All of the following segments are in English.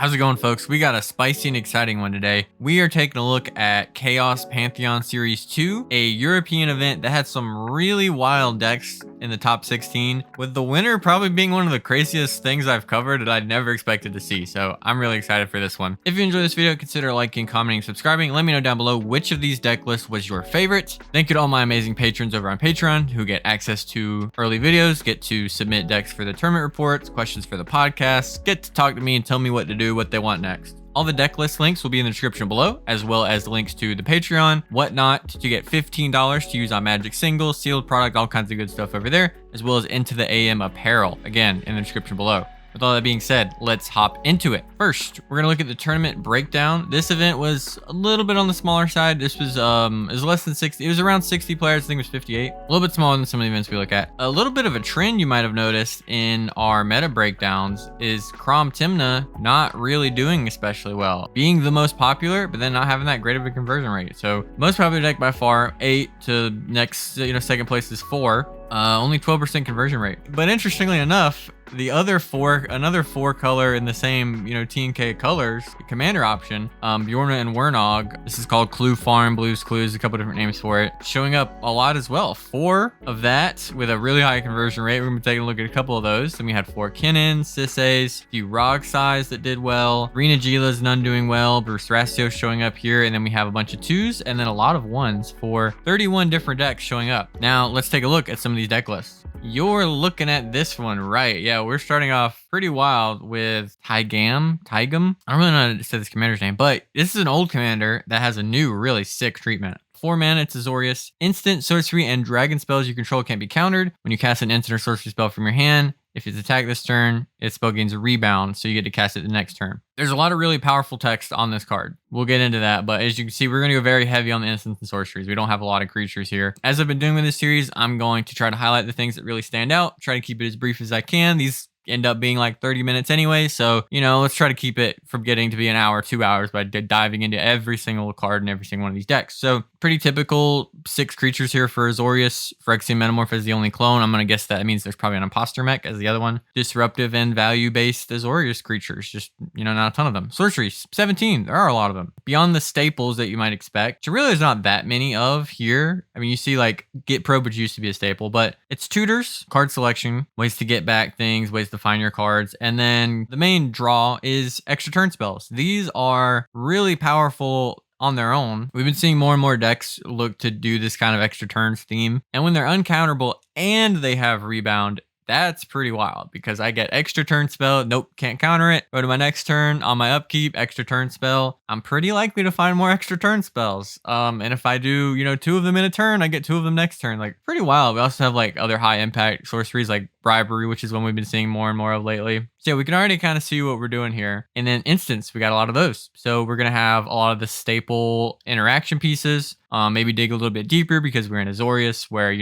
How's it going, folks? We got a spicy and exciting one today. We are taking a look at Chaos Pantheon Series 2, a European event that had some really wild decks in the top 16, with the winner probably being one of the craziest things I've covered that I'd never expected to see. So I'm really excited for this one. If you enjoyed this video, consider liking, commenting, subscribing. Let me know down below which of these deck lists was your favorite. Thank you to all my amazing patrons over on Patreon who get access to early videos, get to submit decks for the tournament reports, questions for the podcast, get to talk to me and tell me what to do, what they want next. All the deck list links will be in the description below, as well as links to the Patreon, whatnot, to get $15 to use on Magic Singles, sealed product, all kinds of good stuff over there, as well as Into the AM apparel, again, in the description below. With all that being said, let's hop into it. First, we're gonna look at the tournament breakdown. This event was a little bit on the smaller side. This was it was less than 60. It was around 60 players. I think it was 58. A little bit smaller than some of the events we look at. A little bit of a trend you might have noticed in our meta breakdowns is Kraum Tymna not really doing especially well. Being the most popular, but then not having that great of a conversion rate. So most popular deck by far, 8 to next, second place is 4. Only 12% conversion rate. But interestingly enough, another four color in the same, TNK colors, commander option, Bjorna and Wernog. This is called Clue Farm, Blues Clues, a couple different names for it. Showing up a lot as well. 4 of that with a really high conversion rate. We're gonna be taking a look at a couple of those. Then we had 4 Kinnan, Sisays, a few Rog size that did well. Rena Gila's none doing well. Bruse Thrasios showing up here. And then we have a bunch of 2s and then a lot of 1s for 31 different decks showing up. Now let's take a look at some of these deck lists. You're looking at this one, right? Yeah, we're starting off pretty wild with Taigam. I don't really know how to say this commander's name, but this is an old commander that has a new really sick treatment. 4 mana, it's Azorius. Instant, sorcery, and dragon spells you control can't be countered. When you cast an instant or sorcery spell from your hand, if it's attacked this turn, its spell gains a rebound, so you get to cast it the next turn. There's a lot of really powerful text on this card. We'll get into that, but as you can see, we're going to go very heavy on the instants and sorceries. We don't have a lot of creatures here. As I've been doing with this series, I'm going to try to highlight the things that really stand out, try to keep it as brief as I can. These end up being like 30 minutes anyway, so let's try to keep it from getting to be an hour, 2 hours by diving into every single card in every single one of these decks. So pretty typical 6 creatures here for Azorius. Phyrexian Metamorph is the only clone. I'm gonna guess that means there's probably an imposter mech as the other one. Disruptive and value based Azorius creatures, just not a ton of them. Sorceries, 17. There are a lot of them. Beyond the staples that you might expect, which really there's not that many of here. I mean, you see like Get Probe, which used to be a staple, but it's tutors, card selection, ways to get back things, ways to find your cards, and then the main draw is extra turn spells. These are really powerful on their own. We've been seeing more and more decks look to do this kind of extra turns theme, and when they're uncounterable and they have rebound, that's pretty wild because I get extra turn spell. Nope, can't counter it. Go to my next turn. On my upkeep, extra turn spell. I'm pretty likely to find more extra turn spells. And if I do, 2 of them in a turn, I get 2 of them next turn. Like, pretty wild. We also have like other high impact sorceries like Bribery, which is one we've been seeing more and more of lately. So yeah, we can already kind of see what we're doing here. And then instants, we got a lot of those. So we're going to have a lot of the staple interaction pieces. Maybe dig a little bit deeper because we're in Azorius where,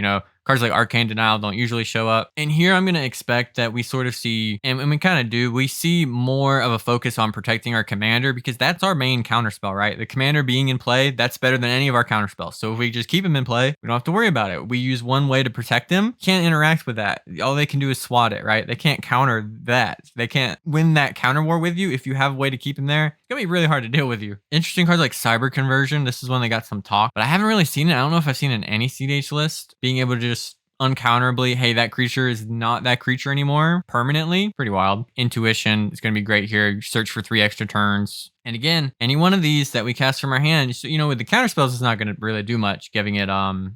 cards like Arcane Denial don't usually show up. And here I'm going to expect that we sort of see, and we kind of do, we see more of a focus on protecting our commander because that's our main counterspell, right? The commander being in play, that's better than any of our counterspells. So if we just keep him in play, we don't have to worry about it. We use one way to protect him. Can't interact with that. All they can do is swat it, right? They can't counter that. They can't win that counter war with you. If you have a way to keep him there, it's going to be really hard to deal with you. Interesting cards like Cyber Conversion. This is one that got some talk, but I haven't really seen it. I don't know if I've seen it in any cEDH list. Being able to just uncounterably, hey, that creature is not that creature anymore permanently. Pretty wild. Intuition is going to be great here. You search for 3 extra turns. And again, any one of these that we cast from our hand, with the counter spells, it's not going to really do much, giving it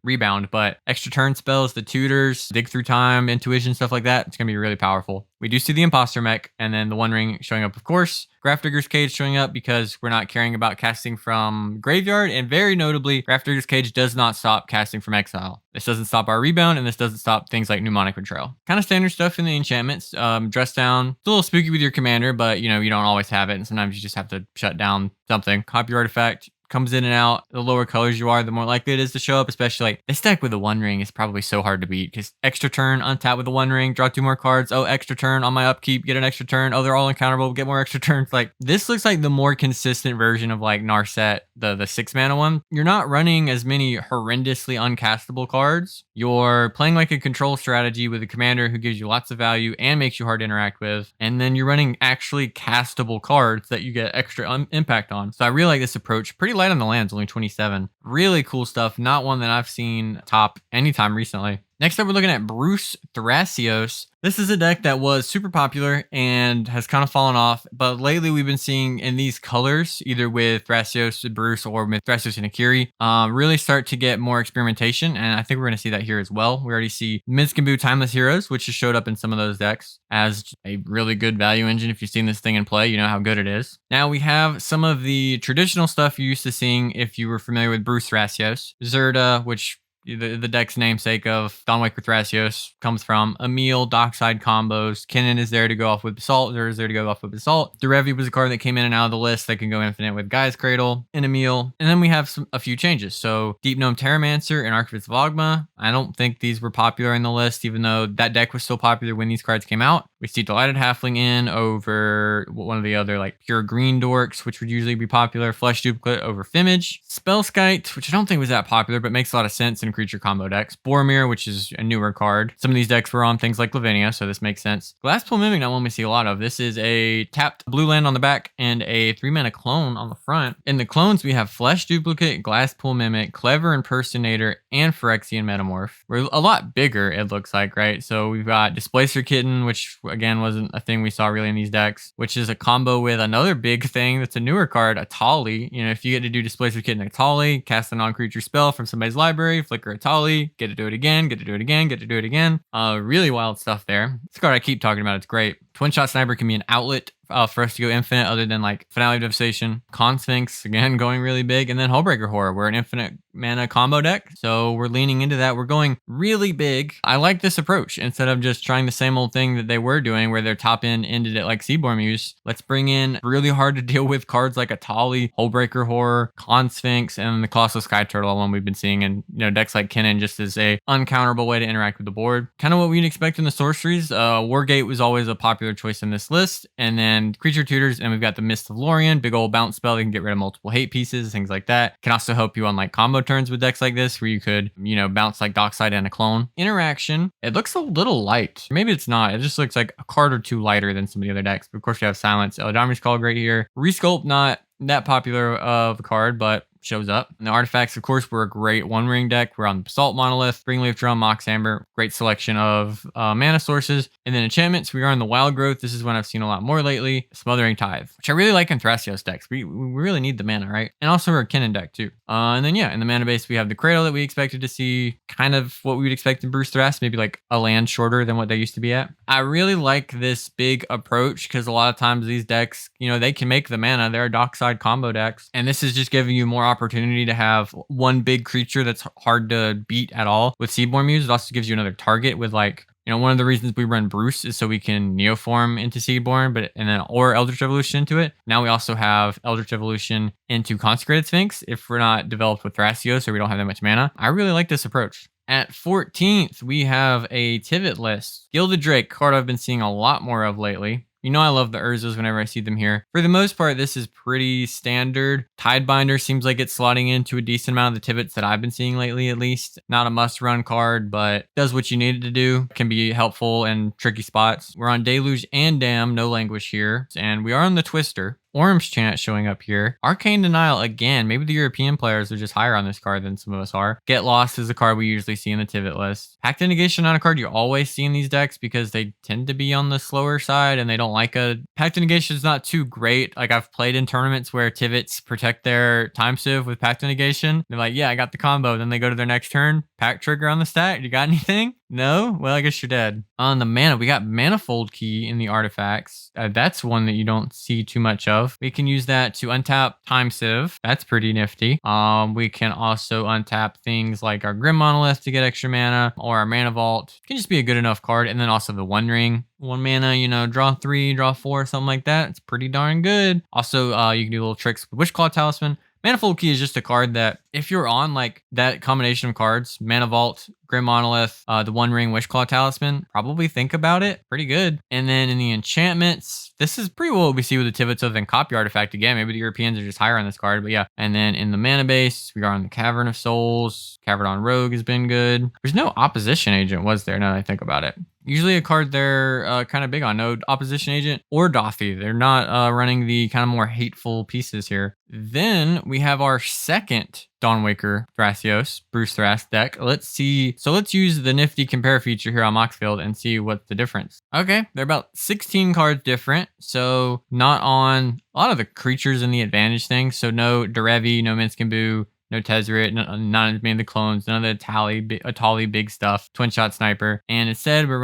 rebound, but extra turn spells, the tutors, dig through time, intuition, stuff like that, it's going to be really powerful. We do see the imposter mech, and then the One Ring showing up, of course. Grafdigger's Cage showing up because we're not caring about casting from graveyard, and very notably, Grafdigger's Cage does not stop casting from exile. This doesn't stop our rebound, and this doesn't stop things like Mnemonic Betrayal. Kind of standard stuff in the enchantments. Dress Down, it's a little spooky with your commander, but you don't always have it, and sometimes you just have to shut down something. Copy your artifact, comes in and out. The lower colors you are, the more likely it is to show up, especially like this deck with the One Ring is probably so hard to beat because extra turn, untap with the One Ring, draw 2 more cards. Oh, extra turn on my upkeep, get an extra turn. Oh, they're all uncounterable, get more extra turns. Like this looks like the more consistent version of like Narset, the 6 mana one. You're not running as many horrendously uncastable cards. You're playing like a control strategy with a commander who gives you lots of value and makes you hard to interact with. And then you're running actually castable cards that you get extra impact on. So I really like this approach. Pretty light on the lands, only 27. Really cool stuff. Not one that I've seen top anytime recently. Next up, we're looking at Bruse Thrasios. This is a deck that was super popular and has kind of fallen off, but lately we've been seeing in these colors, either with Thrasios, Bruse, or with Thrasios and Akiri, really start to get more experimentation, and I think we're going to see that here as well. We already see Minskambu Timeless Heroes, which has showed up in some of those decks as a really good value engine. If you've seen this thing in play, you know how good it is. Now we have some of the traditional stuff you're used to seeing if you were familiar with Bruse Thrasios. Zerda, which the deck's namesake of Dawnwaker Thrasios comes from. Emil, Dockside combos. Kinnan is there to go off with Basalt. Zerda is there to go off with Basalt. Derevi was a card that came in and out of the list that can go infinite with Gaia's Cradle and Emil. And then we have a few changes. So Deep Gnome Terramancer and Archivist of Ogma. I don't think these were popular in the list, even though that deck was so popular when these cards came out. We see Delighted Halfling in over one of the other like pure green dorks, which would usually be popular. Flesh Duplicate over Fimage. Spellskite, which I don't think was that popular, but makes a lot of sense in creature combo decks. Boromir, which is a newer card. Some of these decks were on things like Lavinia, so this makes sense. Glasspool Mimic, not one we see a lot of. This is a tapped blue land on the back and a 3-mana clone on the front. In the clones, we have Flesh Duplicate, Glasspool Mimic, Clever Impersonator, and Phyrexian Metamorph. We're a lot bigger, it looks like, right? So we've got Displacer Kitten, which again wasn't a thing we saw really in these decks, which is a combo with another big thing that's a newer card, Etali. You know, if you get to do Displacer Kitten Etali, cast a non-creature spell from somebody's library, flicker Etali, get to do it again, get to do it again, get to do it again. Really wild stuff there. This card I keep talking about, it's great. Twin Shot Sniper can be an outlet for us to go infinite other than like Finale of Devastation. Con Sphinx, again, going really big. And then Hullbreaker Horror, we're an infinite mana combo deck. So we're leaning into that. We're going really big. I like this approach. Instead of just trying the same old thing that they were doing where their top end ended it like Seaborn Muse, let's bring in really hard to deal with cards like Etali, Hullbreaker Horror, Con Sphinx, and the Colossal Sky Turtle, one we've been seeing in decks like Kinnan, just as a uncounterable way to interact with the board. Kind of what we'd expect in the sorceries. Wargate was always a popular choice in this list. And then Creature Tutors, and we've got the Mist of Lorien, big old bounce spell that can get rid of multiple hate pieces, things like that. Can also help you on like combo turns with decks like this, where you could, bounce like Dockside and a clone. Interaction, it looks a little light. Maybe it's not. It just looks like a card or two lighter than some of the other decks. But of course, you have Silence. Eladamri's Call great here. Resculpt, not that popular of a card, but shows up. And the artifacts, of course, were a great One Ring deck. We're on the Basalt Monolith, Springleaf Drum, Mox Amber, great selection of mana sources. And then enchantments, we are on the Wild Growth. This is one I've seen a lot more lately. Smothering Tithe, which I really like in Thrasios decks. We really need the mana, right? And also a Kinnan deck too. And then in the mana base, we have the Cradle that we expected to see, kind of what we would expect in Bruse Thras, maybe like a land shorter than what they used to be at. I really like this big approach because a lot of times these decks, they can make the mana. They're Dockside combo decks. And this is just giving you more opportunity to have one big creature that's hard to beat at all. With Seaborn Muse, it also gives you another target with like, one of the reasons we run Bruse is so we can Neoform into Seaborn, or Eldritch Evolution into it. Now we also have Eldritch Evolution into Consecrated Sphinx if we're not developed with Thrasios or we don't have that much mana. I really like this approach. At 14th, we have a Tivit list. Gilded Drake, card I've been seeing a lot more of lately. I love the Urzas whenever I see them here. For the most part, this is pretty standard. Tidebinder seems like it's slotting into a decent amount of the Tivits that I've been seeing lately, at least. Not a must-run card, but does what you need it to do. Can be helpful in tricky spots. We're on Deluge and Dam, no languish here. And we are on the Twister. Orm's Chant showing up here. Arcane Denial again. Maybe the European players are just higher on this card than some of us are. Get Lost is a card we usually see in the Tivit list. Pact of Negation, not a card you always see in these decks because they tend to be on the slower side and they don't like a... Pact of Negation is not too great. Like I've played in tournaments where Tivits protect their time sieve with Pact of Negation. They're like, yeah, I got the combo. Then they go to their next turn. Pact trigger on the stack. You got anything? No? Well, I guess you're dead. On the mana, we got Manifold Key in the artifacts. That's one that you don't see too much of. We can use that to untap Time Sieve. That's pretty nifty. We can also untap things like our Grim Monolith to get extra mana, or our Mana Vault. Can just be a good enough card. And then also the One Ring. 1 mana, draw 3, draw 4, something like that. It's pretty darn good. Also, you can do little tricks with Witchclaw Talisman, Manifold Key is just a card that if you're on like that combination of cards, Mana Vault, Grim Monolith, the One Ring Wishclaw Talisman, probably think about it. Pretty good. And then in the enchantments, this is pretty well what we see with the Tivit and Copy Artifact again. Maybe the Europeans are just higher on this card, but yeah. And then in the mana base, we are on the Cavern of Souls. Cavern Rogue has been good. There's no opposition agent, was there? Now that I think about it. Usually a card they're kind of big on. No opposition agent or Dothy. They're not running the kind of more hateful pieces here. Then we have our second Dawnwaker Thrasios, Bruse Thras deck. Let's see. So let's use the nifty compare feature here on Moxfield and see what's the difference. Okay, they're about 16 cards different. So not on a lot of the creatures in the advantage thing. So no Derevi, no Minskin, no Tezzeret, none of the clones, none of the Etali big stuff, twin shot sniper. And instead we're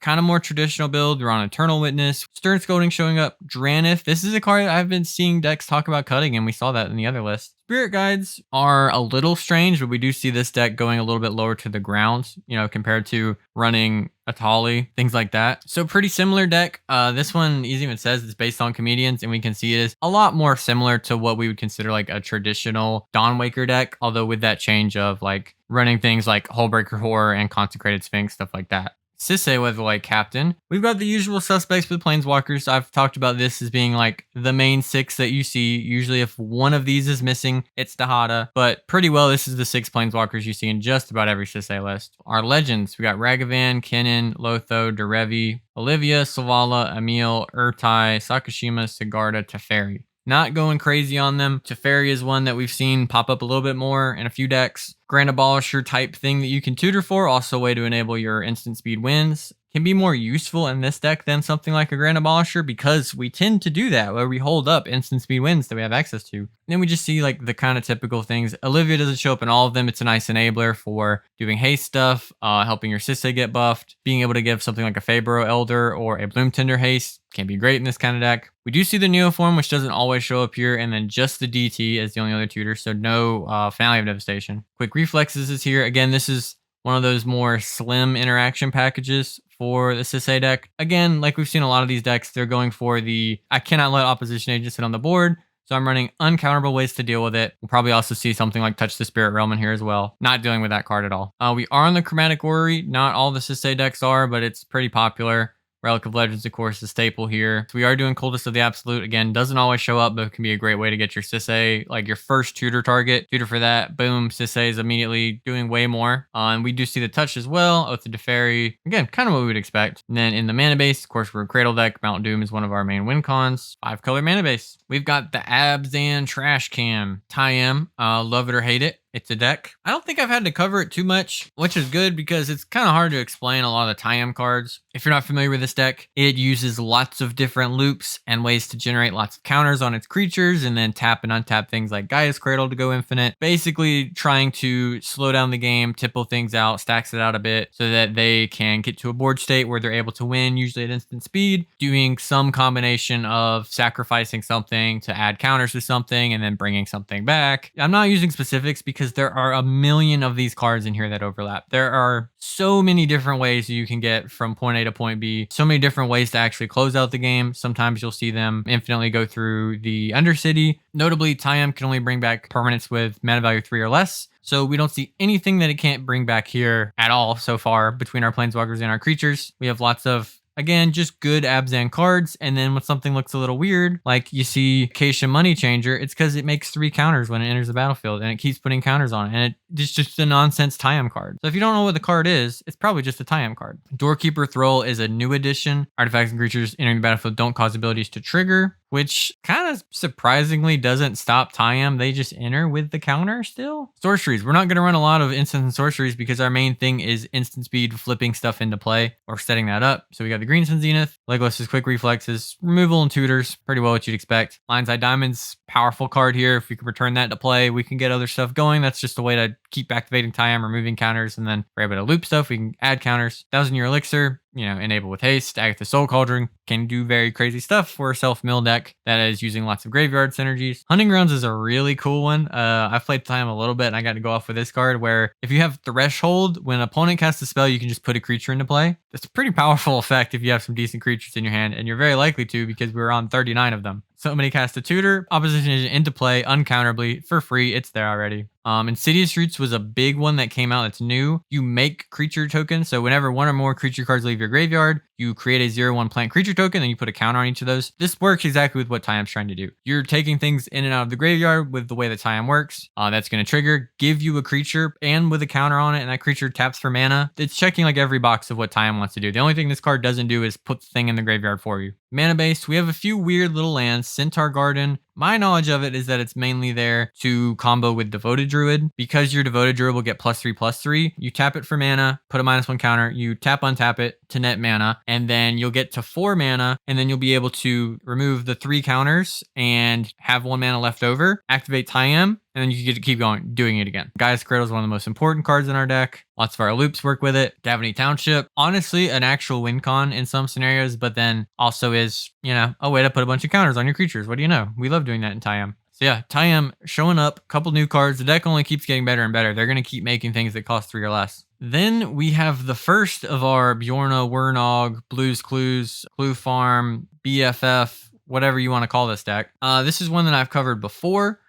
kind of more traditional build. We're on Eternal Witness, Stern Scolding showing up, Dranith. This is a card I've been seeing decks talk about cutting, and we saw that in the other list. Spirit Guides are a little strange, but we do see this deck going a little bit lower to the ground, compared to running Etali, things like that. So pretty similar deck. This one even says it's based on comedians, and we can see it is a lot more similar to what we would consider like a traditional Dawnwaker deck, although with that change of like running things like Hullbreaker Horror and Consecrated Sphinx, stuff like that. Sisay Weatherlight Captain. We've got the usual suspects with Planeswalkers. I've talked about this as being like the main 6 that you see. Usually if one of these is missing, it's Dahada. But pretty well, this is the 6 Planeswalkers you see in just about every Sisay list. Our legends, we got Ragavan, Kinnan, Lotho, Derevi, Olivia, Savala, Emil, Urtai, Sakashima, Sigarda, Teferi. Not going crazy on them. Teferi is one that we've seen pop up a little bit more in a few decks. Grand Abolisher type thing that you can tutor for. Also a way to enable your instant speed wins. Can be more useful in this deck than something like a Grand Abolisher because we tend to do that where we hold up instant speed wins that we have access to. And then we just see like the kind of typical things. Olivia doesn't show up in all of them. It's a nice enabler for doing haste stuff, helping your Sisay get buffed, being able to give something like a Fabro Elder or a Bloom Tender haste. Can be great in this kind of deck. We do see the Neoform, which doesn't always show up here, and then just the DT as the only other tutor, so no Finale of Devastation. Quick Reflexes is here. Again, this is one of those more slim interaction packages for the Sisay deck. Again, like we've seen a lot of these decks, they're going for the I cannot let opposition agents sit on the board, so I'm running uncounterable ways to deal with it. We'll probably also see something like Touch the Spirit Realm in here as well. Not dealing with that card at all. We are on the Chromatic Orrery. Not all the Sisay decks are, but it's pretty popular. Relic of Legends, of course, is staple here. So we are doing Cultist of the Absolute. Again, doesn't always show up, but it can be a great way to get your Sisay, like your first tutor target. Tutor for that, boom, Sisay is immediately doing way more. And we do see the Touch as well. Oath of Teferi, again, kind of what we would expect. And then in the mana base, of course, we're a Cradle deck. Mount Doom is one of our main win cons. 5-color mana base. We've got the Abzan Trash Can. Tayam, love it or hate it. It's a deck. I don't think I've had to cover it too much, which is good because it's kind of hard to explain a lot of the Tayam cards. If you're not familiar with this deck, it uses lots of different loops and ways to generate lots of counters on its creatures and then tap and untap things like Gaia's Cradle to go infinite. Basically trying to slow down the game, tipple things out, stacks it out a bit so that they can get to a board state where they're able to win, usually at instant speed, doing some combination of sacrificing something to add counters to something and then bringing something back. I'm not using specifics because there are a million of these cards in here that overlap. There are so many different ways you can get from point A to point B, so many different ways to actually close out the game. Sometimes you'll see them infinitely go through the Undercity. Notably, Tayam can only bring back permanents with mana value 3 or less. So we don't see anything that it can't bring back here at all so far between our Planeswalkers and our creatures. We have lots of, again, just good Abzan cards. And then when something looks a little weird, like you see Acacia Money Changer, it's because it makes 3 counters when it enters the battlefield and it keeps putting counters on it. And it's just a nonsense Tayam card. So if you don't know what the card is, it's probably just a Tayam card. Doorkeeper Thrall is a new addition. Artifacts and creatures entering the battlefield don't cause abilities to trigger, which kind of surprisingly doesn't stop Tayam. They just enter with the counter still. Sorceries. We're not going to run a lot of instants and sorceries because our main thing is instant speed, flipping stuff into play or setting that up. So we got the Green Sun Zenith, Legolas's Quick Reflexes, removal and tutors, pretty well what you'd expect. Lion's Eye Diamond's powerful card here. If we can return that to play, we can get other stuff going. That's just a way to keep activating Tayam, removing counters, and then we're able to loop stuff. We can add counters. 1,000-Year Elixir, enable with haste. Agatha's Soul Cauldron can do very crazy stuff for a self-mill deck that is using lots of graveyard synergies. Hunting Grounds is a really cool one. I've played Tayam a little bit and I got to go off with this card where if you have Threshold, when an opponent casts a spell, you can just put a creature into play. That's a pretty powerful effect if you have some decent creatures in your hand, and you're very likely to because we were on 39 of them. Somebody cast a tutor, opposition agent into play uncounterably for free. It's there already. Insidious Roots was a big one that came out that's new. You make creature tokens. So whenever one or more creature cards leave your graveyard, you create a 0/1 plant creature token, and you put a counter on each of those. This works exactly with what Tayam's trying to do. You're taking things in and out of the graveyard with the way that Tayam works. That's going to trigger, give you a creature, and with a counter on it, and that creature taps for mana. It's checking like every box of what Tayam wants to do. The only thing this card doesn't do is put the thing in the graveyard for you. Mana based, we have a few weird little lands. Centaur Garden. My knowledge of it is that it's mainly there to combo with Devoted Druid. Because your Devoted Druid will get +3/+3, you tap it for mana, put a -1 counter, you tap untap it to net mana, and then you'll get to 4 mana, and then you'll be able to remove the 3 counters and have 1 mana left over, activate Tayam, and then you get to keep going, doing it again. Gaia's Cradle is one of the most important cards in our deck. Lots of our loops work with it. Davany Township, honestly, an actual win con in some scenarios, but then also is, a way to put a bunch of counters on your creatures. What do you know? We love doing that in Tayam. So yeah, Tayam showing up, a couple new cards. The deck only keeps getting better and better. They're going to keep making things that cost 3 or less. Then we have the first of our Bjorna, Wernog, Blues Clues, Clue Farm, BFF, whatever you want to call this deck. This is one that I've covered before.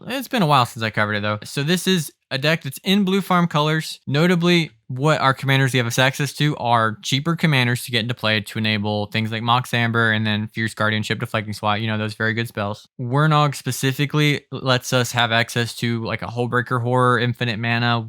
It's been a while since I covered it though. So this is a deck that's in Blue Farm colors. Notably, what our commanders give us access to are cheaper commanders to get into play to enable things like Mox Amber and then Fierce Guardianship, Deflecting Swat, those very good spells. Wernog specifically lets us have access to like a Hullbreaker Horror, infinite mana,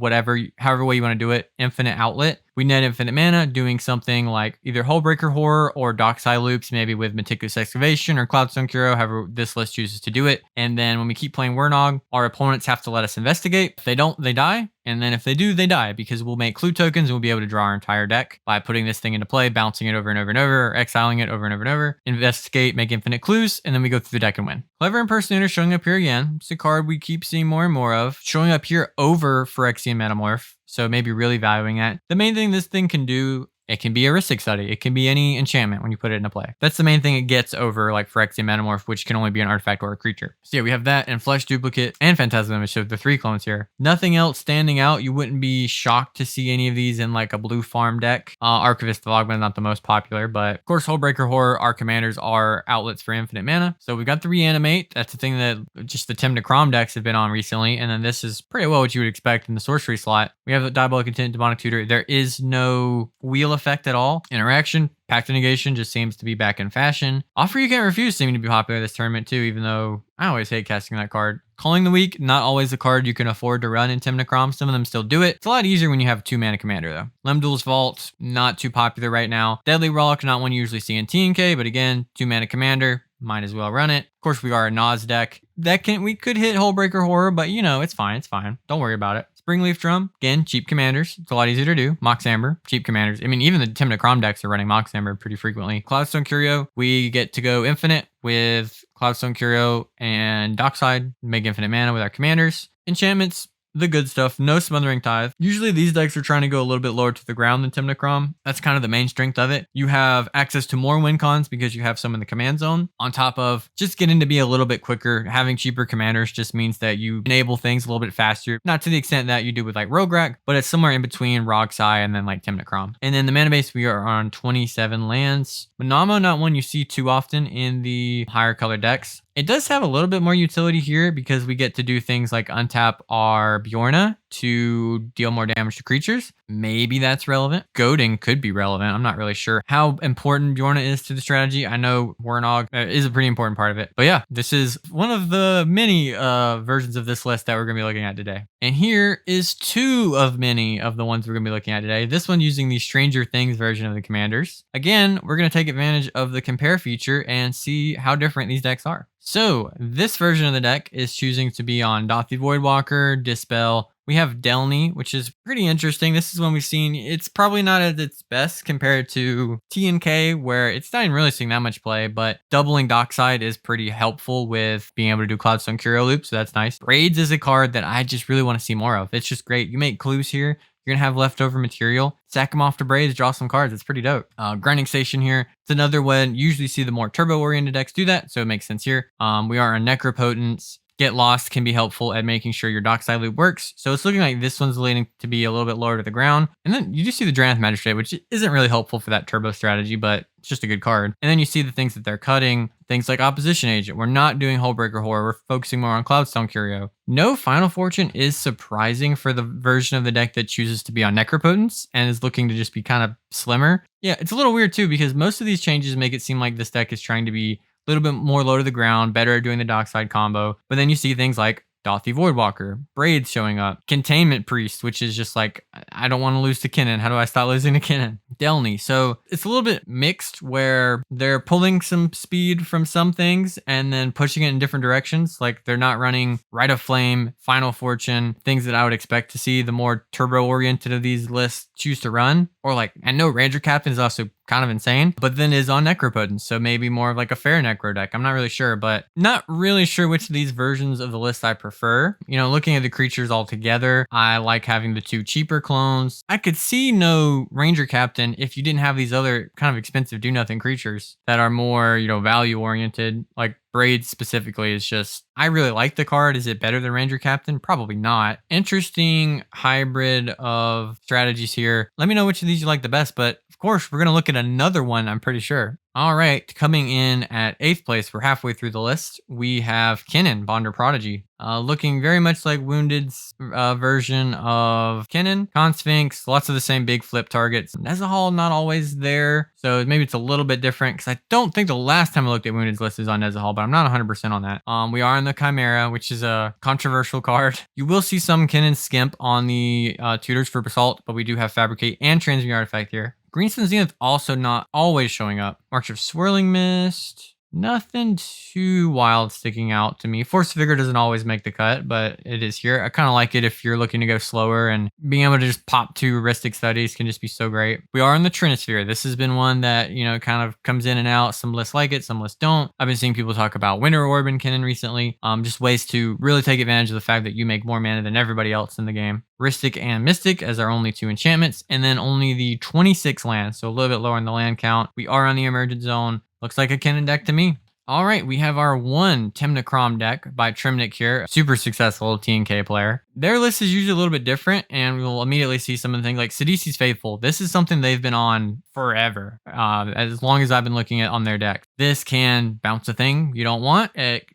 however way you want to do it, infinite outlet. We net infinite mana doing something like either Hullbreaker Horror or Dockside Loops, maybe with Meticulous Excavation or Cloudstone Curio, however this list chooses to do it. And then when we keep playing Wernog, our opponents have to let us investigate. If they don't, they die. And then if they do, they die, because we'll make clue tokens and we'll be able to draw our entire deck by putting this thing into play, bouncing it over and over and over, or exiling it over and over and over, investigate, make infinite clues, and then we go through the deck and win. Clever Impersonator showing up here again. It's a card we keep seeing more and more of. Showing up here over Phyrexian Metamorph, so maybe really valuing that. The main thing this thing can do, it can be a Rhystic Study. It can be any enchantment when you put it into play. That's the main thing it gets over like Phyrexian Metamorph, which can only be an artifact or a creature. So yeah, we have that and Flesh Duplicate and Phantasm Image, so the 3 clones here. Nothing else standing out. You wouldn't be shocked to see any of these in like a Blue Farm deck. Archivist Dogma is not the most popular, but of course Hullbreaker Horror, our commanders are outlets for infinite mana. So we got the Reanimate. That's the thing that just the Tymna Kraum decks have been on recently. And then this is pretty well what you would expect in the sorcery slot. We have the Diabolic Intent, Demonic Tutor. There is no wheel effect at all. Interaction, Pact of Negation just seems to be back in fashion. Offer You Can't Refuse seemed to be popular this tournament too, even though I always hate casting that card. Calling the Weak, not always a card you can afford to run in Tymna Kraum. Some of them still do it. It's a lot easier when you have a 2-mana commander though. Lemdul's Vault, not too popular right now. Deadly Rollick, not one you usually see in TNK, but again, 2-mana commander, might as well run it. Of course, we are a Nas deck. We could hit Hullbreaker Horror, but it's fine. Don't worry about it. Springleaf Drum, again, cheap commanders. It's a lot easier to do. Mox Amber, cheap commanders. I mean, even the Tymna Kraum decks are running Mox Amber pretty frequently. Cloudstone Curio, we get to go infinite with Cloudstone Curio and Dockside, make infinite mana with our commanders. Enchantments, the good stuff, no Smothering Tithe. Usually these decks are trying to go a little bit lower to the ground than Tymna Kraum. That's kind of the main strength of it. You have access to more win cons because you have some in the command zone. On top of just getting to be a little bit quicker, having cheaper commanders just means that you enable things a little bit faster. Not to the extent that you do with like Rograkh, but it's somewhere in between Rogsai and then like Tymna Kraum. And then the mana base, we are on 27 lands. Manamo, not one you see too often in the higher color decks. It does have a little bit more utility here because we get to do things like untap our Bjorna to deal more damage to creatures. Maybe that's relevant. Goading could be relevant. I'm not really sure how important Bjorna is to the strategy. I know Wernog is a pretty important part of it. But yeah, this is one of the many versions of this list that we're going to be looking at today. And here is 2 of many of the ones we're going to be looking at today. This one using the Stranger Things version of the commanders. Again, we're going to take advantage of the compare feature and see how different these decks are. So this version of the deck is choosing to be on Dothi Voidwalker, Dispel. We have Delny, which is pretty interesting. This is one we've seen. It's probably not at its best compared to TNK, where it's not even really seeing that much play, but doubling Dockside is pretty helpful with being able to do Cloudstone Curio Loop, so that's nice. Braids is a card that I just really want to see more of. It's just great. You make clues here. You're going to have leftover material. Sack them off to Braids, draw some cards. It's pretty dope. Grinding Station here. It's another one. Usually see the more turbo-oriented decks do that, so it makes sense here. We are on Necropotence. Get Lost can be helpful at making sure your dockside loop works. So it's looking like this one's leaning to be a little bit lower to the ground. And then you just see the Dranath Magistrate, which isn't really helpful for that turbo strategy, but it's just a good card. And then you see the things that they're cutting, things like Opposition Agent. We're not doing Hullbreaker Horror. We're focusing more on Cloudstone Curio. No Final Fortune is surprising for the version of the deck that chooses to be on Necropotence and is looking to just be kind of slimmer. Yeah, it's a little weird too, because most of these changes make it seem like this deck is trying to be a little bit more low to the ground, better at doing the dockside combo. But then you see things like Dothy Voidwalker, Braids showing up, Containment Priest, which is just like, I don't want to lose to Kinnan. How do I stop losing to Kinnan? Delny. So it's a little bit mixed where they're pulling some speed from some things and then pushing it in different directions. Like they're not running Rite of Flame, Final Fortune, things that I would expect to see the more turbo oriented of these lists choose to run. Or like, I know Ranger Captain is also kind of insane, but then is on Necropotence, so maybe more of like a fair Necro deck. I'm not really sure, but not really sure which of these versions of the list I prefer. You know, looking at the creatures all together, I like having the two cheaper clones. I could see no Ranger Captain if you didn't have these other kind of expensive do-nothing creatures that are more, you know, value-oriented, like Braids specifically is just, I really like the card. Is it better than Ranger Captain? Probably not. Interesting hybrid of strategies here. Let me know which of these you like the best, but of course, we're going to look at another one, I'm pretty sure. All right, coming in at 8th place, we're halfway through the list. We have Kinnan, Bonder Prodigy, looking very much like Wounded's version of Kinnan. Consphinx, lots of the same big flip targets. Nezahal, not always there, so maybe it's a little bit different, because I don't think the last time I looked at Wounded's list is on Nezahal, but I'm not 100% on that. We are in the Chimera, which is a controversial card. You will see some Kinnan Skimp on the tutors for Basalt, but we do have Fabricate and Transmute Artifact here. Greenstone Zenith also not always showing up. March of Swirling Mist. Nothing too wild sticking out to me. Force Vigor doesn't always make the cut, but it is here. I kind of like it if you're looking to go slower, and being able to just pop 2 Heuristic Studies can just be so great. We are in the Trinisphere. This has been one that, you know, kind of comes in and out. Some lists like it, some lists don't. I've been seeing people talk about Winter Orb and Kinnan recently. Just ways to really take advantage of the fact that you make more mana than everybody else in the game. Rhystic and Mystic as our only 2 enchantments, and then only the 26 lands, so a little bit lower in the land count. We are on the Emergent Zone. Looks like a Kinnan deck to me. All right, we have our one Tymna Kraum deck by Trimnic here. Super successful TNK player. Their list is usually a little bit different, and we'll immediately see some of the things like Sidisi's Faithful. This is something they've been on forever, as long as I've been looking at on their deck. This can bounce a thing you don't want. It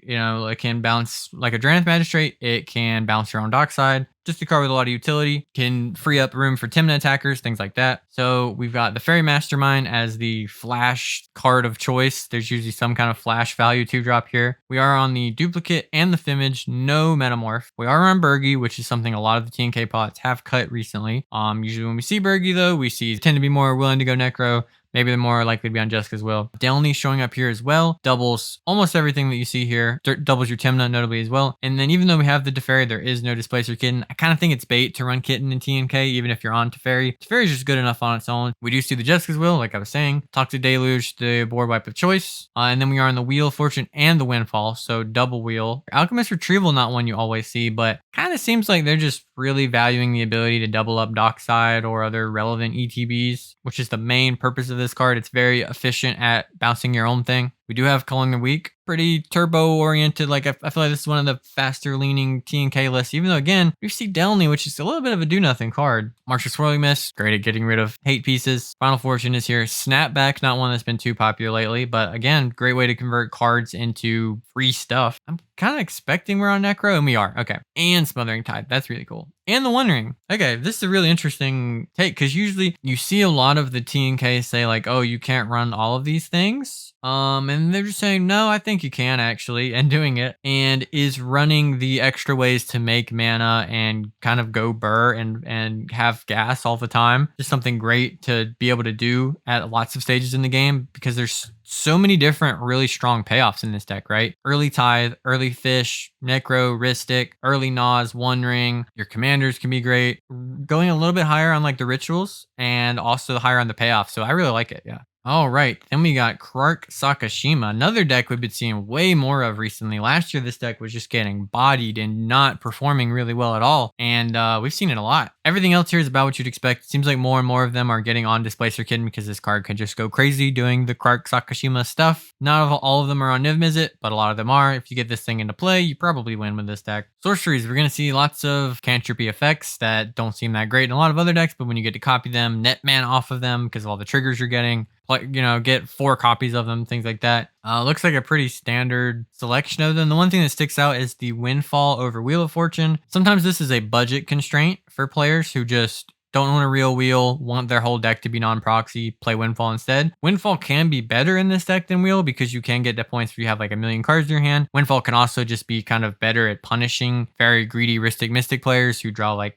can bounce like a Dranath Magistrate. It can bounce your own dockside. Just a card with a lot of utility. Can free up room for Tymna attackers, things like that. So we've got the Fairy Mastermind as the flash card of choice. There's usually some kind of flash value 2-drop here. We are on the Duplicate and the Fimage, no Metamorph. We are on Burgi, which is something a lot of the TNK pots have cut recently. Usually when we see Burgi though, we tend to be more willing to go Necro. Maybe they're more likely to be on Jessica's Will. Delny showing up here as well. Doubles almost everything that you see here. Doubles your Tymna notably as well. And then even though we have the Teferi, there is no Displacer Kitten. I kind of think it's bait to run Kitten in TNK, even if you're on Teferi. Teferi is just good enough on its own. We do see the Jessica's Will, like I was saying. Toxic Deluge, the board wipe of choice. And then we are on the Wheel of Fortune and the Windfall, so double wheel. Alchemist Retrieval, not one you always see, but kind of seems like they're just really valuing the ability to double up Dockside or other relevant ETBs, which is the main purpose of this card. It's very efficient at bouncing your own thing. We do have Culling the Weak, pretty turbo oriented. Like I feel like this is one of the faster leaning TNK lists, even though again, you see Delny, which is a little bit of a do nothing card. March of Swirling Mist, great at getting rid of hate pieces. Final Fortune is here. Snapback, not one that's been too popular lately, but again, great way to convert cards into free stuff. I'm kind of expecting we're on Necro, and we are. Okay. And Smothering Tide. That's really cool. And the One Ring. Okay, this is a really interesting take, because usually you see a lot of the TNK say like, oh, you can't run all of these things. And they're just saying, no, I think you can actually, and doing it, and is running the extra ways to make mana and kind of go burr and have gas all the time. Just something great to be able to do at lots of stages in the game, because there's so many different really strong payoffs in this deck, right? Early Tithe, early Fish, Necro, Rhystic, early Nas, One Ring. Your commanders can be great. Going a little bit higher on like the rituals and also higher on the payoff. So I really like it, yeah. All right, then we got Krark Sakashima, another deck we've been seeing way more of recently. Last year, this deck was just getting bodied and not performing really well at all, and we've seen it a lot. Everything else here is about what you'd expect. It seems like more and more of them are getting on Displacer Kitten because this card can just go crazy doing the Krark Sakashima stuff. Not all of them are on Niv Mizzet, but a lot of them are. If you get this thing into play, you probably win with this deck. Sorceries, we're going to see lots of cantripy effects that don't seem that great in a lot of other decks, but when you get to copy them, net mana off of them because of all the triggers you're getting, get 4 copies of them, things like that. Looks like a pretty standard selection of them. The one thing that sticks out is the Windfall over Wheel of Fortune. Sometimes this is a budget constraint for players who just don't own a real wheel, want their whole deck to be non-proxy, play Windfall instead. Windfall can be better in this deck than Wheel because you can get to points where you have like a million cards in your hand. Windfall can also just be kind of better at punishing very greedy Mystic players who draw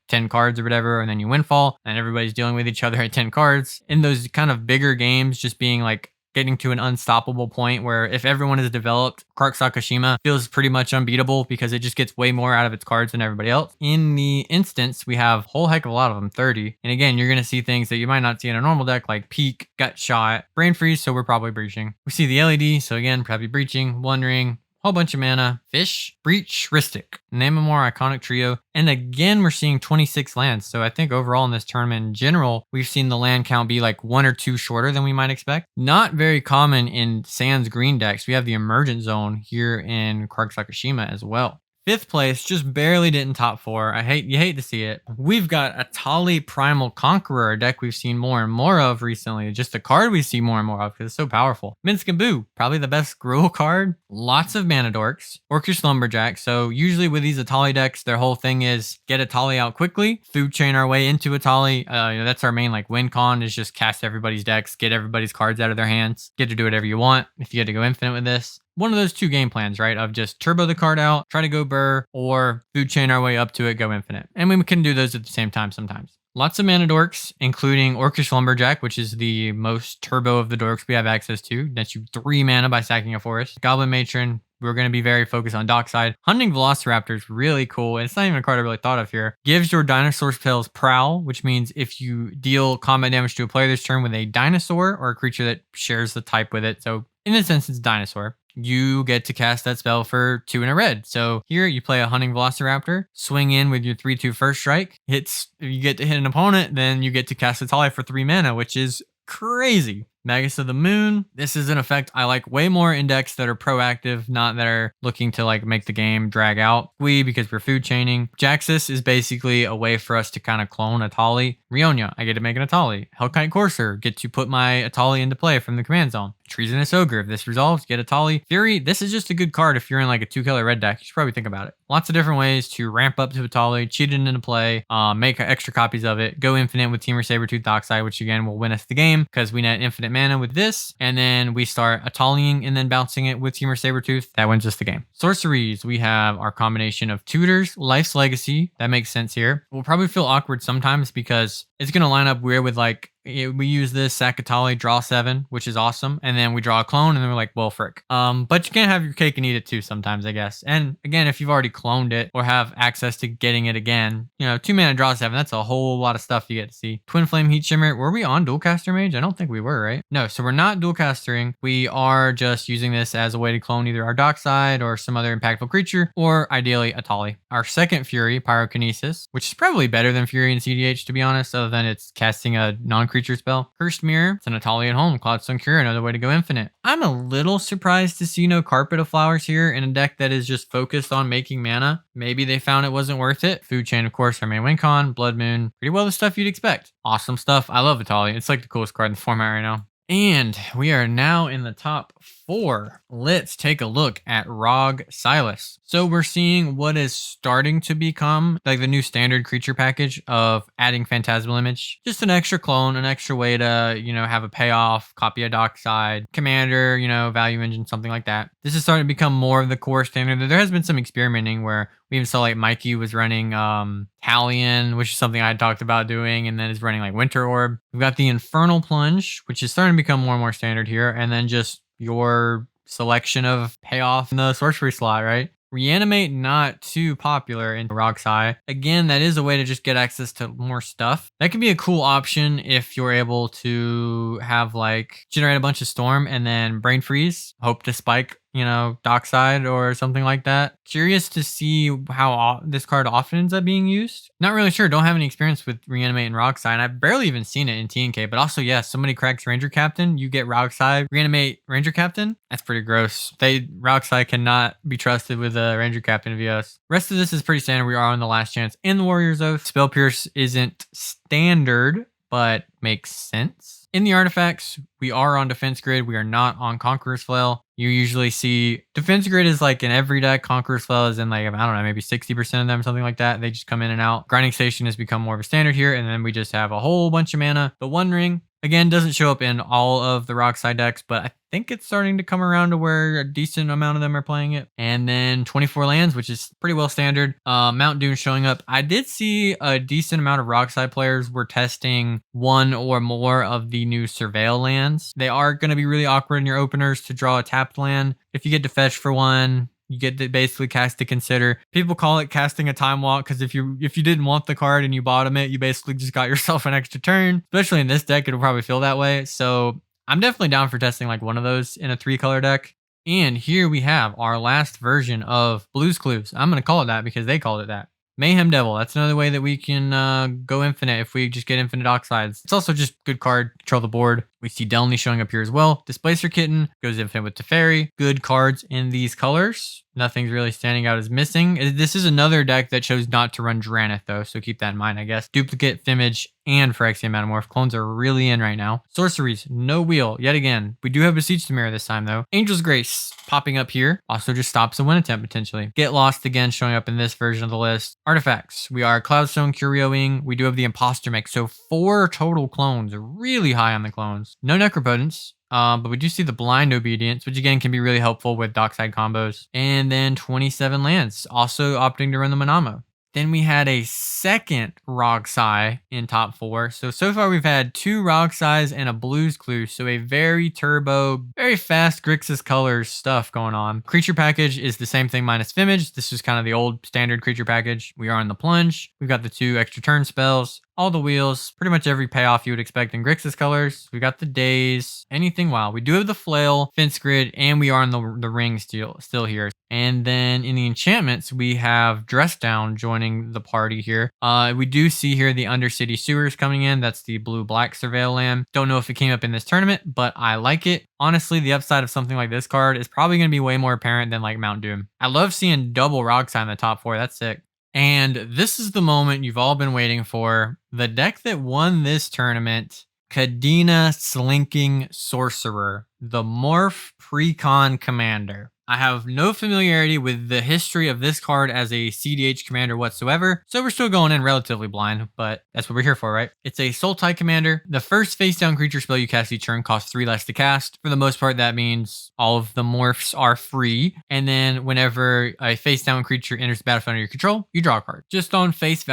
10 cards or whatever, and then you Windfall, and everybody's dealing with each other at 10 cards. In those kind of bigger games, just being like getting to an unstoppable point where if everyone is developed, Krark Sakashima feels pretty much unbeatable because it just gets way more out of its cards than everybody else. In the instance, we have a whole heck of a lot of them, 30. And again, you're going to see things that you might not see in a normal deck like Peak, Gut Shot, Brain Freeze, so we're probably breaching. We see the LED, so again, probably breaching, Wondering, whole bunch of mana, Fish, Breach, Rhystic. Name a more iconic trio. And again, we're seeing 26 lands. So I think overall in this tournament in general, we've seen the land count be like 1 or 2 shorter than we might expect. Not very common in Sans green decks. We have the Emergent Zone here in Krark Sakashima as well. 5th place, just barely didn't top 4. You hate to see it. We've got Etali Primal Conqueror, a deck we've seen more and more of recently. Just a card we see more and more of because it's so powerful. Minsk and Boo, probably the best Gruul card. Lots of mana dorks. Orcish Lumberjack. So usually with these Etali decks, their whole thing is get Etali out quickly, food chain our way into Etali. That's our main win con is just cast everybody's decks, get everybody's cards out of their hands, get to do whatever you want. If you get to go infinite with this. One of those 2 game plans, right? Of just turbo the card out, try to go burr, or food chain our way up to it, go infinite. And we can do those at the same time sometimes. Lots of mana dorks, including Orcish Lumberjack, which is the most turbo of the dorks we have access to. That's you 3 mana by sacking a forest. Goblin Matron, we're going to be very focused on Dockside. Hunting Velociraptor is really cool. And it's not even a card I really thought of here. Gives your dinosaur spells Prowl, which means if you deal combat damage to a player this turn with a dinosaur or a creature that shares the type with it. So in this instance, dinosaur. You get to cast that spell for 2 in a red. So here you play a Hunting Velociraptor, swing in with your 3/2 first strike. You get to hit an opponent, then you get to cast Etali for 3 mana, which is crazy. Magus of the Moon. This is an effect I like way more in decks that are proactive, not that are looking to make the game drag out. Because we're food chaining. Jaxus is basically a way for us to kind of clone Etali. Rionia, I get to make an Etali. Hellkite Courser, get to put my Etali into play from the command zone. Treasonous Ogre, if this resolves, get Etali. Fury, this is just a good card if you're in a 2-color red deck. You should probably think about it. Lots of different ways to ramp up to Etali, cheat it into play, make extra copies of it, go infinite with Temur Sabertooth Dockside, which again will win us the game because we net infinite mana with this, and then we start Etaliing and then bouncing it with Temur Sabertooth. That wins us the game. Sorceries, we have our combination of Tutors, Life's Legacy. That makes sense here. We'll probably feel awkward sometimes because it's going to line up weird with we use this, sack Etali, draw 7, which is awesome. And then we draw a clone and then we're like, well, frick. But you can't have your cake and eat it too sometimes, I guess. And again, if you've already cloned it or have access to getting it again, 2 mana, draw 7, that's a whole lot of stuff you get to see. Twin Flame Heat Shimmer, were we on Dualcaster Mage? I don't think we were, right? No, so we're not dualcastering. We are just using this as a way to clone either our Dockside or some other impactful creature, or ideally Etali. Our second Fury, Pyrokinesis, which is probably better than Fury and cEDH, to be honest, other than it's casting a non-creature spell. Cursed Mirror, it's an Etali at home. Cloudstone Cure, another way to go infinite. I'm a little surprised to see no Carpet of Flowers here in a deck that is just focused on making mana. Maybe they found it wasn't worth it. Food Chain, of course, our main win con. Blood Moon, pretty well the stuff you'd expect. Awesome stuff. I love Etali. It's the coolest card in the format right now. And we are now in the top 4. Let's take a look at Rog Silas. So we're seeing what is starting to become the new standard creature package of adding Phantasmal Image. Just an extra clone, an extra way to, have a payoff, copy a Dockside, Commander, Value Engine, something like that. This is starting to become more of the core standard. There has been some experimenting where we even saw Mikey was running Hallion, which is something I had talked about doing, and then is running Winter Orb. We've got the Infernal Plunge, which is starting to become more and more standard here, and then just your selection of payoff in the sorcery slot, right? Reanimate, not too popular in Roxai. Again, that is a way to just get access to more stuff. That could be a cool option if you're able to have like generate a bunch of storm and then brain freeze, hope to spike, you know, dockside or something like that. Curious to see how this card often ends up being used. Not really sure. Don't have any experience with Reanimate and Roxai, and I've barely even seen it in TNK. But also, yeah, somebody cracks Ranger Captain, you get Roxai, Reanimate Ranger Captain. That's pretty gross. Roxai cannot be trusted with a Ranger Captain VS. Rest of this is pretty standard. We are on the last chance in the Warrior's Oath. Spell Pierce isn't standard, but makes sense. In the artifacts, we are on Defense Grid. We are not on Conqueror's Flail. You usually see Defense Grid is like in every deck. Conqueror's Flail is in like, I don't know, maybe 60% of them, something like that. They just come in and out. Grinding Station has become more of a standard here. And then we just have a whole bunch of mana. The One Ring, again, doesn't show up in all of the Roxai decks, but I think it's starting to come around to where a decent amount of them are playing it. And then 24 lands, which is pretty well standard. Mount Doom showing up. I did see a decent amount of Roxai players were testing one or more of the new Surveil lands. They are going to be really awkward in your openers to draw a tapped land. If you get to fetch for one, you get to basically cast to consider. People call it casting a time walk because if you didn't want the card and you bottom it, you basically just got yourself an extra turn. Especially in this deck, it'll probably feel that way. So I'm definitely down for testing like one of those in a 3-color deck. And here we have our last version of Blue's Clues. I'm going to call it that because they called it that. Mayhem Devil. That's another way that we can go infinite if we just get infinite oxides. It's also just good card, control the board. We see Delny showing up here as well. Displacer Kitten goes infinite with Teferi. Good cards in these colors. Nothing's really standing out as missing. This is another deck that chose not to run Drannith though, so keep that in mind, I guess. Duplicate, Fimage, and Phyrexian Metamorph. Clones are really in right now. Sorceries, no wheel, yet again. We do have Besiege the Mirror this time though. Angel's Grace popping up here. Also just stops a win attempt potentially. Get Lost again showing up in this version of the list. Artifacts, we are Cloudstone, Curioing. We do have the Imposter Mech, so 4 total clones. Really high on the clones. No Necropotence. But we do see the Blind Obedience, which again can be really helpful with dockside combos. And then 27 lands, also opting to run the Manamo. Then we had a second Roxai in top 4. So far we've had 2 Roxais and a Blue's Clue. So a very turbo, very fast Grixis colors stuff going on. Creature package is the same thing minus Fimage. This is kind of the old standard creature package. We are in the Plunge. We've got the 2 extra turn spells. All the wheels, pretty much every payoff you would expect in Grixis colors. We got the Days, anything wild. We do have the Flail, Fence Grid, and we are in the ring still here. And then in the enchantments, we have Dress Down joining the party here. We do see here the Undercity Sewers coming in. That's the blue-black Surveil land. Don't know if it came up in this tournament, but I like it. Honestly, the upside of something like this card is probably going to be way more apparent than like Mount Doom. I love seeing double Roxai in the top 4. That's sick. And this is the moment you've all been waiting for. The deck that won this tournament, Kadena Slinking Sorcerer, the Morph Precon Commander. I have no familiarity with the history of this card as a cEDH commander whatsoever, so we're still going in relatively blind, but that's what we're here for, right? It's a Sultai commander. The first face-down creature spell you cast each turn costs 3 less to cast. For the most part, that means all of the morphs are free, and then whenever a face-down creature enters the battlefield under your control, you draw a card. Just on its face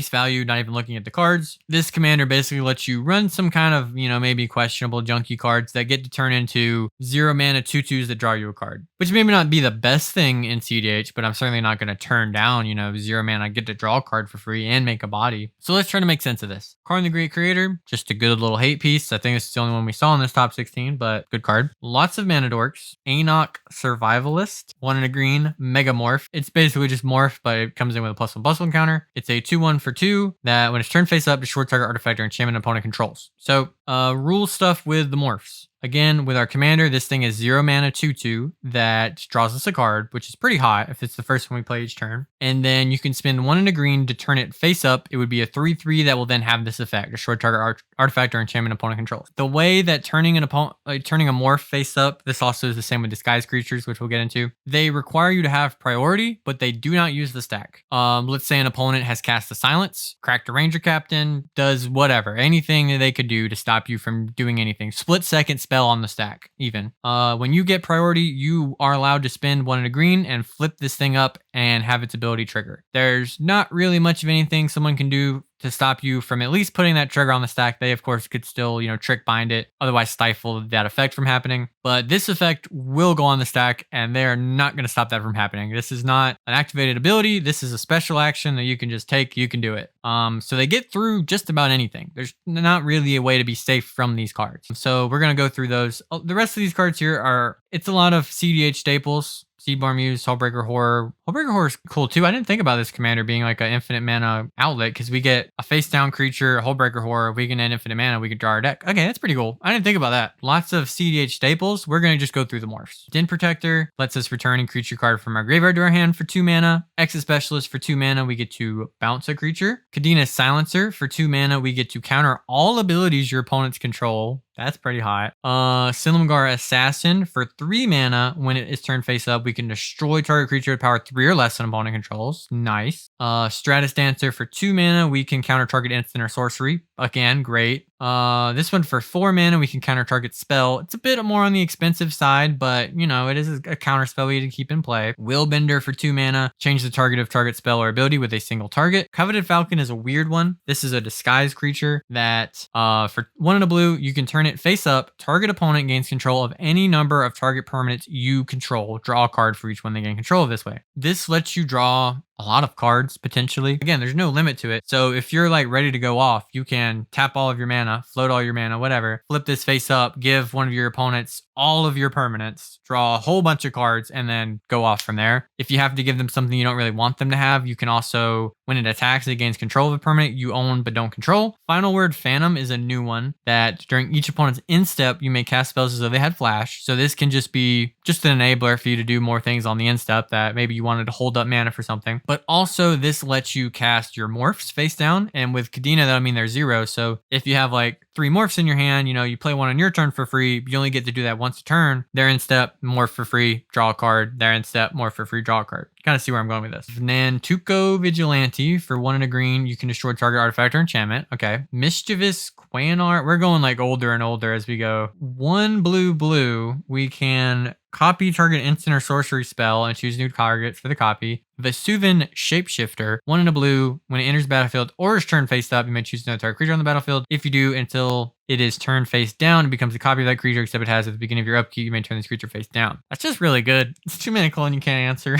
value, not even looking at the cards, this commander basically lets you run some kind of, maybe questionable junky cards that get to turn into 0 mana 2/2s that draw you a card, which maybe not be the best thing in cEDH, but I'm certainly not going to turn down, 0 mana. I get to draw a card for free and make a body. So let's try to make sense of this. Karn the Great Creator, just a good little hate piece. I think it's the only one we saw in this top 16, but good card. Lots of mana dorks. Anok Survivalist, 1 and a green, Megamorph. It's basically just morph, but it comes in with a +1/+1 counter. It's a 2/1 for 2 that when it's turned face up, destroy target artifact or enchantment opponent controls. So rule stuff with the morphs. Again, with our commander, this thing is 0 mana 2/2 that draws us a card, which is pretty hot if it's the first one we play each turn. And then you can spend 1 and a green to turn it face up. It would be a 3/3 that will then have this effect: destroy target artifact or enchantment opponent controls. The way that turning a morph face up, this also is the same with disguised creatures, which we'll get into. They require you to have priority, but they do not use the stack. Let's say an opponent has cast a silence, cracked a ranger captain, does whatever, anything that they could do to stop you from doing anything. Split second spell on the stack, even. When you get priority, you are allowed to spend 1 and a green and flip this thing up and have its ability trigger. There's not really much of anything someone can do to stop you from at least putting that trigger on the stack. They, of course, could still, trick bind it, otherwise stifle that effect from happening. But this effect will go on the stack, and they are not going to stop that from happening. This is not an activated ability. This is a special action that you can just take. You can do it. So they get through just about anything. There's not really a way to be safe from these cards. So we're going to go through those. The rest of these cards here it's a lot of cEDH staples. Seedborn Muse, Hullbreaker Horror. Hullbreaker Horror is cool too. I didn't think about this commander being like an infinite mana outlet because we get a face down creature, Hullbreaker Horror. We can end infinite mana. We can draw our deck. Okay, that's pretty cool. I didn't think about that. Lots of cEDH staples. We're going to just go through the morphs. Den Protector lets us return a creature card from our graveyard to our hand for 2 mana. Exit Specialist for 2 mana. We get to bounce a creature. Kadena Silencer for 2 mana. We get to counter all abilities your opponents control. That's pretty hot. Silumgar Assassin for 3 mana. When it is turned face up, we can destroy target creature with power 3 or less than opponent controls. Nice. Stratus Dancer for 2 mana. We can counter target instant or sorcery. Again, great. This one for 4 mana, we can counter target spell. It's a bit more on the expensive side, but it is a counter spell we need to keep in play. Willbender for 2 mana, change the target of target spell or ability with a single target. Coveted Falcon is a weird one. This is a disguise creature that for 1 and a blue, you can turn it face up. Target opponent gains control of any number of target permanents you control. Draw a card for each one they gain control of this way. This lets you draw a lot of cards potentially. Again, there's no limit to it. So if you're like ready to go off, you can tap all of your mana, float all your mana, whatever, flip this face up, give one of your opponents all of your permanents, draw a whole bunch of cards, and then go off from there. If you have to give them something you don't really want them to have, you can also, when it attacks, it gains control of a permanent you own but don't control. Final Word Phantom is a new one that during each opponent's instep, you may cast spells as though they had flash. So this can just be just an enabler for you to do more things on the instep that maybe you wanted to hold up mana for something. But also this lets you cast your morphs face down. And with Kadena, that'll mean they're 0. So if you have like 3 morphs in your hand, you play one on your turn for free. You only get to do that once a turn. They're in step, morph for free, draw a card. They're in step, morph for free, draw a card. Kind of see where I'm going with this. Nantuko Vigilante for 1 and a green. You can destroy target artifact or enchantment. Okay. Mischievous Quanar. We're going like older and older as we go. 1 blue. We can copy target instant or sorcery spell and choose new target for the copy. Vesuvan Shapeshifter, 1 and a blue. When it enters the battlefield or is turned face up, you may choose another target creature on the battlefield. If you do, until it is turned face down, it becomes a copy of that creature, except it has at the beginning of your upkeep, you may turn this creature face down. That's just really good. It's 2 mana and you can't answer.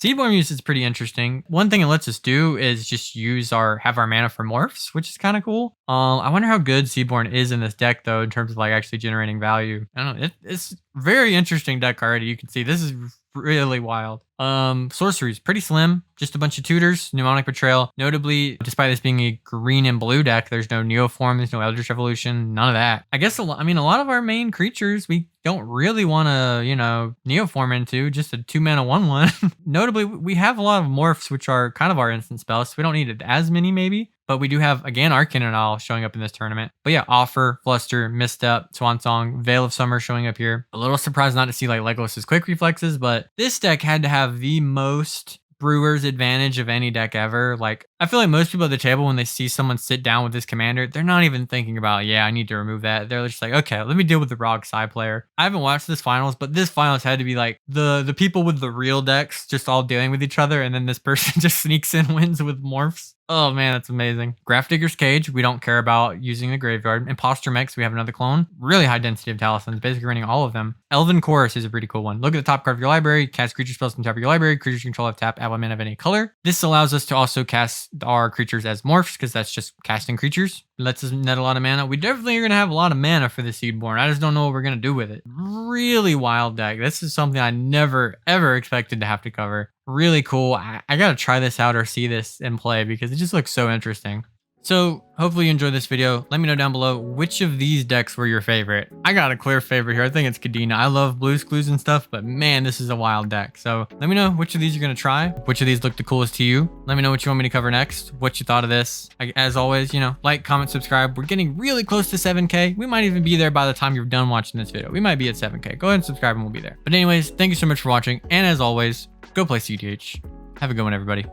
Seedborn Muse is pretty interesting. One thing it lets us do is just have our mana for morphs, which is kind of cool. I wonder how good Seedborn is in this deck though, in terms of like actually generating value. I don't know. It's very interesting deck already. You can see this is really wild. Sorcery is pretty slim, just a bunch of tutors, Mnemonic Betrayal. Notably, despite this being a green and blue deck, there's no Neoform, there's no Eldritch Evolution, none of that. I guess a lot of our main creatures we don't really want to, Neoform into, just a 2 mana 1/1. Notably, we have a lot of morphs, which are kind of our instant spells, so we don't need as many maybe. But we do have, again, Arcane and all showing up in this tournament. But yeah, Offer, Fluster, Misstep, Swansong, Veil of Summer showing up here. A little surprised not to see like Legolas's Quick Reflexes, but this deck had to have the most Brewer's advantage of any deck ever. Like, I feel like most people at the table, when they see someone sit down with this commander, they're not even thinking about, yeah, I need to remove that. They're just like, okay, let me deal with the Rog side player. I haven't watched this finals, but this finals had to be like the people with the real decks just all dealing with each other, and then this person just sneaks in wins with morphs. Oh man, that's amazing. Grafdigger's Cage, we don't care about using the graveyard. Imposter Mechs, we have another clone. Really high density of Talismans, basically running all of them. Elven Chorus is a pretty cool one. Look at the top card of your library, cast creature spells from the top of your library. Creatures you control have tap, add 1 mana of any color. This allows us to also cast our creatures as morphs, because that's just casting creatures. Lets us net a lot of mana. We definitely are going to have a lot of mana for the Seedborn. I just don't know what we're going to do with it. Really wild deck. This is something I never, ever expected to have to cover. Really cool. I got to try this out or see this in play because it just looks so interesting. So hopefully you enjoyed this video. Let me know down below which of these decks were your favorite. I got a clear favorite here. I think it's Kadena. I love Blue's Clues and stuff, but man, this is a wild deck. So let me know which of these you're going to try. Which of these look the coolest to you. Let me know what you want me to cover next. What you thought of this. As always, like, comment, subscribe. We're getting really close to 7K. We might even be there by the time you're done watching this video. We might be at 7K. Go ahead and subscribe and we'll be there. But anyways, thank you so much for watching. And as always, go play cEDH. Have a good one, everybody.